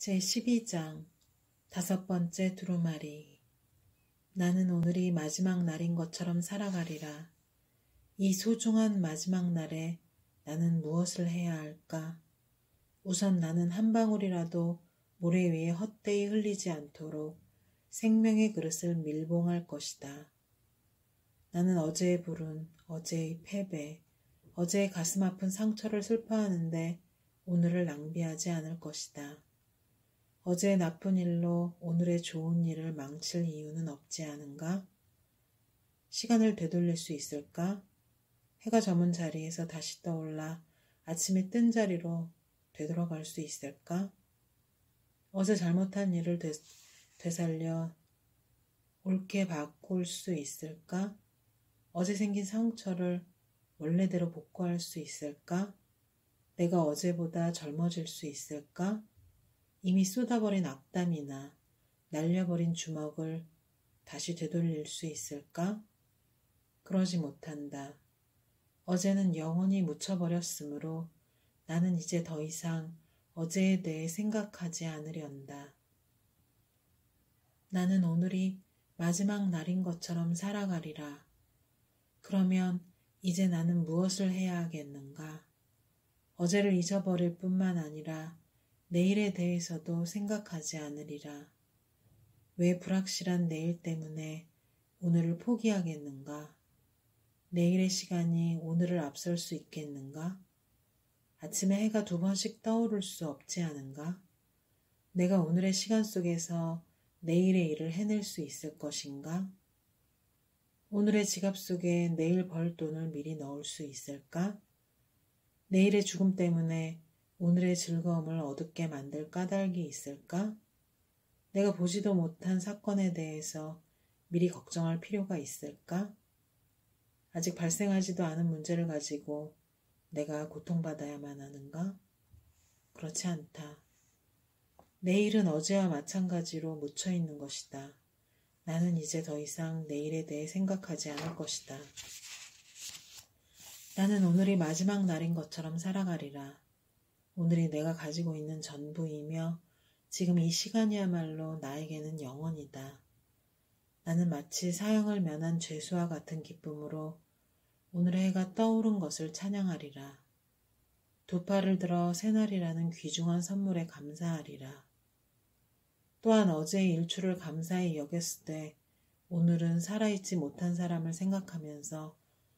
제12장 5번째 두루마리. 나는 오늘이 마지막 날인 것처럼 살아가리라. 이 소중한 마지막 날에 나는 무엇을 해야 할까? 우선 나는 한 방울이라도 모래 위에 헛되이 흘리지 않도록 생명의 그릇을 밀봉할 것이다. 나는 어제의 불운, 어제의 패배, 어제의 가슴 아픈 상처를 슬퍼하는데 오늘을 낭비하지 않을 것이다. 어제의 나쁜 일로 오늘의 좋은 일을 망칠 이유는 없지 않은가? 시간을 되돌릴 수 있을까? 해가 저문 자리에서 다시 떠올라 아침에 뜬 자리로 되돌아갈 수 있을까? 어제 잘못한 일을 되살려 옳게 바꿀 수 있을까? 어제 생긴 상처를 원래대로 복구할 수 있을까? 내가 어제보다 젊어질 수 있을까? 이미 쏟아버린 악담이나 날려버린 주먹을 다시 되돌릴 수 있을까? 그러지 못한다. 어제는 영원히 묻혀버렸으므로 나는 이제 더 이상 어제에 대해 생각하지 않으련다. 나는 오늘이 마지막 날인 것처럼 살아가리라. 그러면 이제 나는 무엇을 해야 하겠는가? 어제를 잊어버릴 뿐만 아니라 내일에 대해서도 생각하지 않으리라. 왜 불확실한 내일 때문에 오늘을 포기하겠는가? 내일의 시간이 오늘을 앞설 수 있겠는가? 아침에 해가 2번씩 떠오를 수 없지 않은가? 내가 오늘의 시간 속에서 내일의 일을 해낼 수 있을 것인가? 오늘의 지갑 속에 내일 벌 돈을 미리 넣을 수 있을까? 내일의 죽음 때문에 오늘의 즐거움을 어둡게 만들 까닭이 있을까? 내가 보지도 못한 사건에 대해서 미리 걱정할 필요가 있을까? 아직 발생하지도 않은 문제를 가지고 내가 고통받아야만 하는가? 그렇지 않다. 내일은 어제와 마찬가지로 묻혀있는 것이다. 나는 이제 더 이상 내일에 대해 생각하지 않을 것이다. 나는 오늘이 마지막 날인 것처럼 살아가리라. 오늘이 내가 가지고 있는 전부이며 지금 이 시간이야말로 나에게는 영원이다. 나는 마치 사형을 면한 죄수와 같은 기쁨으로 오늘의 해가 떠오른 것을 찬양하리라. 2팔을 들어 새날이라는 귀중한 선물에 감사하리라. 또한 어제의 일출을 감사히 여겼을 때 오늘은 살아있지 못한 사람을 생각하면서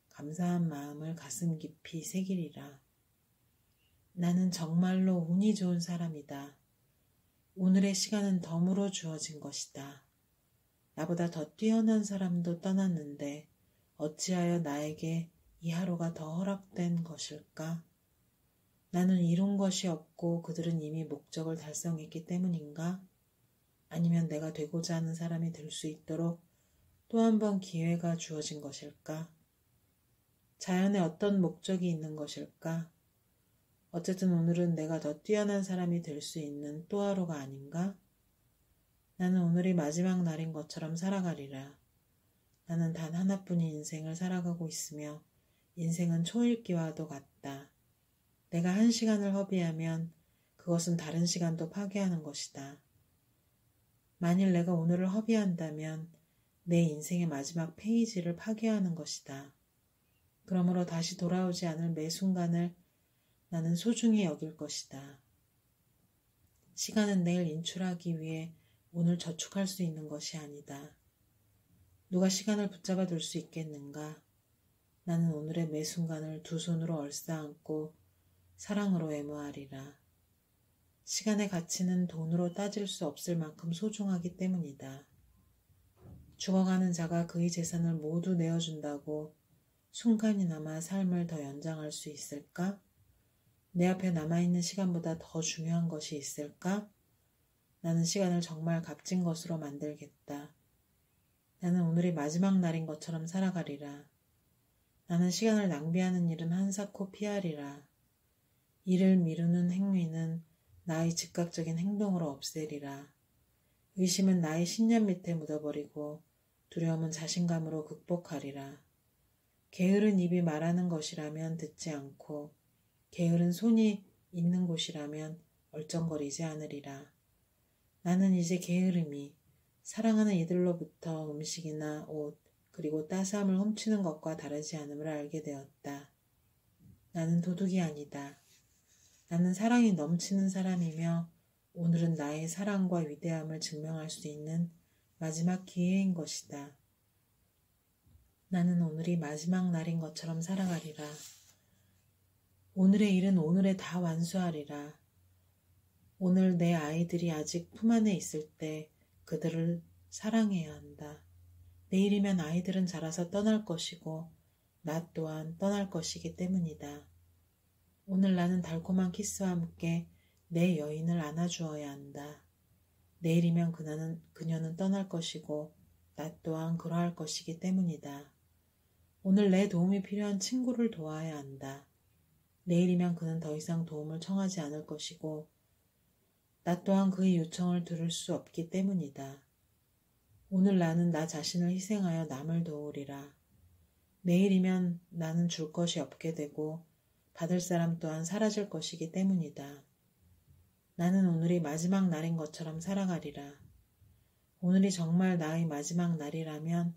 감사한 마음을 가슴 깊이 새기리라. 나는 정말로 운이 좋은 사람이다. 오늘의 시간은 덤으로 주어진 것이다. 나보다 더 뛰어난 사람도 떠났는데 어찌하여 나에게 이 하루가 더 허락된 것일까? 나는 이룬 것이 없고 그들은 이미 목적을 달성했기 때문인가? 아니면 내가 되고자 하는 사람이 될 수 있도록 또 한 번 기회가 주어진 것일까? 자연에 어떤 목적이 있는 것일까? 어쨌든 오늘은 내가 더 뛰어난 사람이 될 수 있는 또 하루가 아닌가? 나는 오늘이 마지막 날인 것처럼 살아가리라. 나는 단 하나뿐인 인생을 살아가고 있으며 인생은 초읽기와도 같다. 내가 한 시간을 허비하면 그것은 다른 시간도 파괴하는 것이다. 만일 내가 오늘을 허비한다면 내 인생의 마지막 페이지를 파괴하는 것이다. 그러므로 다시 돌아오지 않을 매 순간을 나는 소중히 여길 것이다. 시간은 내일 인출하기 위해 오늘 저축할 수 있는 것이 아니다. 누가 시간을 붙잡아 둘 수 있겠는가? 나는 오늘의 매 순간을 두 손으로 얼싸안고 사랑으로 애무하리라. 시간의 가치는 돈으로 따질 수 없을 만큼 소중하기 때문이다. 죽어가는 자가 그의 재산을 모두 내어준다고 순간이나마 삶을 더 연장할 수 있을까? 내 앞에 남아있는 시간보다 더 중요한 것이 있을까? 나는 시간을 정말 값진 것으로 만들겠다. 나는 오늘이 마지막 날인 것처럼 살아가리라. 나는 시간을 낭비하는 일은 한사코 피하리라. 일을 미루는 행위는 나의 즉각적인 행동으로 없애리라. 의심은 나의 신념 밑에 묻어버리고 두려움은 자신감으로 극복하리라. 게으른 입이 말하는 것이라면 듣지 않고 게으른 손이 있는 곳이라면 얼쩡거리지 않으리라. 나는 이제 게으름이 사랑하는 이들로부터 음식이나 옷, 그리고 따스함을 훔치는 것과 다르지 않음을 알게 되었다. 나는 도둑이 아니다. 나는 사랑이 넘치는 사람이며 오늘은 나의 사랑과 위대함을 증명할 수 있는 마지막 기회인 것이다. 나는 오늘이 마지막 날인 것처럼 살아가리라. 오늘의 일은 오늘에 다 완수하리라. 오늘 내 아이들이 아직 품 안에 있을 때 그들을 사랑해야 한다. 내일이면 아이들은 자라서 떠날 것이고 나 또한 떠날 것이기 때문이다. 오늘 나는 달콤한 키스와 함께 내 여인을 안아주어야 한다. 내일이면 그녀는 떠날 것이고 나 또한 그러할 것이기 때문이다. 오늘 내 도움이 필요한 친구를 도와야 한다. 내일이면 그는 더 이상 도움을 청하지 않을 것이고 나 또한 그의 요청을 들을 수 없기 때문이다. 오늘 나는 나 자신을 희생하여 남을 도우리라. 내일이면 나는 줄 것이 없게 되고 받을 사람 또한 사라질 것이기 때문이다. 나는 오늘이 마지막 날인 것처럼 살아가리라. 오늘이 정말 나의 마지막 날이라면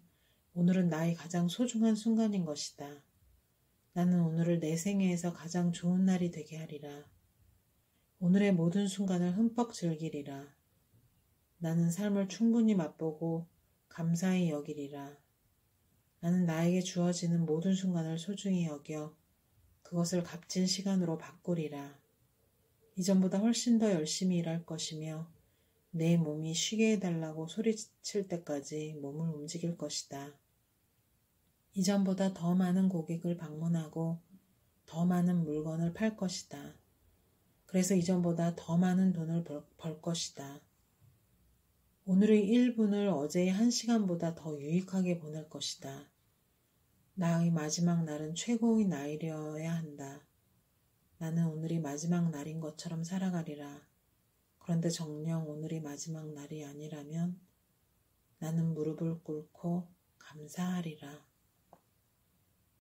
오늘은 나의 가장 소중한 순간인 것이다. 나는 오늘을 내 생애에서 가장 좋은 날이 되게 하리라. 오늘의 모든 순간을 흠뻑 즐기리라. 나는 삶을 충분히 맛보고 감사히 여기리라. 나는 나에게 주어지는 모든 순간을 소중히 여겨 그것을 값진 시간으로 바꾸리라. 이전보다 훨씬 더 열심히 일할 것이며 내 몸이 쉬게 해달라고 소리칠 때까지 몸을 움직일 것이다. 이전보다 더 많은 고객을 방문하고 더 많은 물건을 팔 것이다. 그래서 이전보다 더 많은 돈을 벌 것이다. 오늘의 1분을 어제의 1시간보다 더 유익하게 보낼 것이다. 나의 마지막 날은 최고의 날이어야 한다. 나는 오늘이 마지막 날인 것처럼 살아가리라. 그런데 정녕 오늘이 마지막 날이 아니라면 나는 무릎을 꿇고 감사하리라.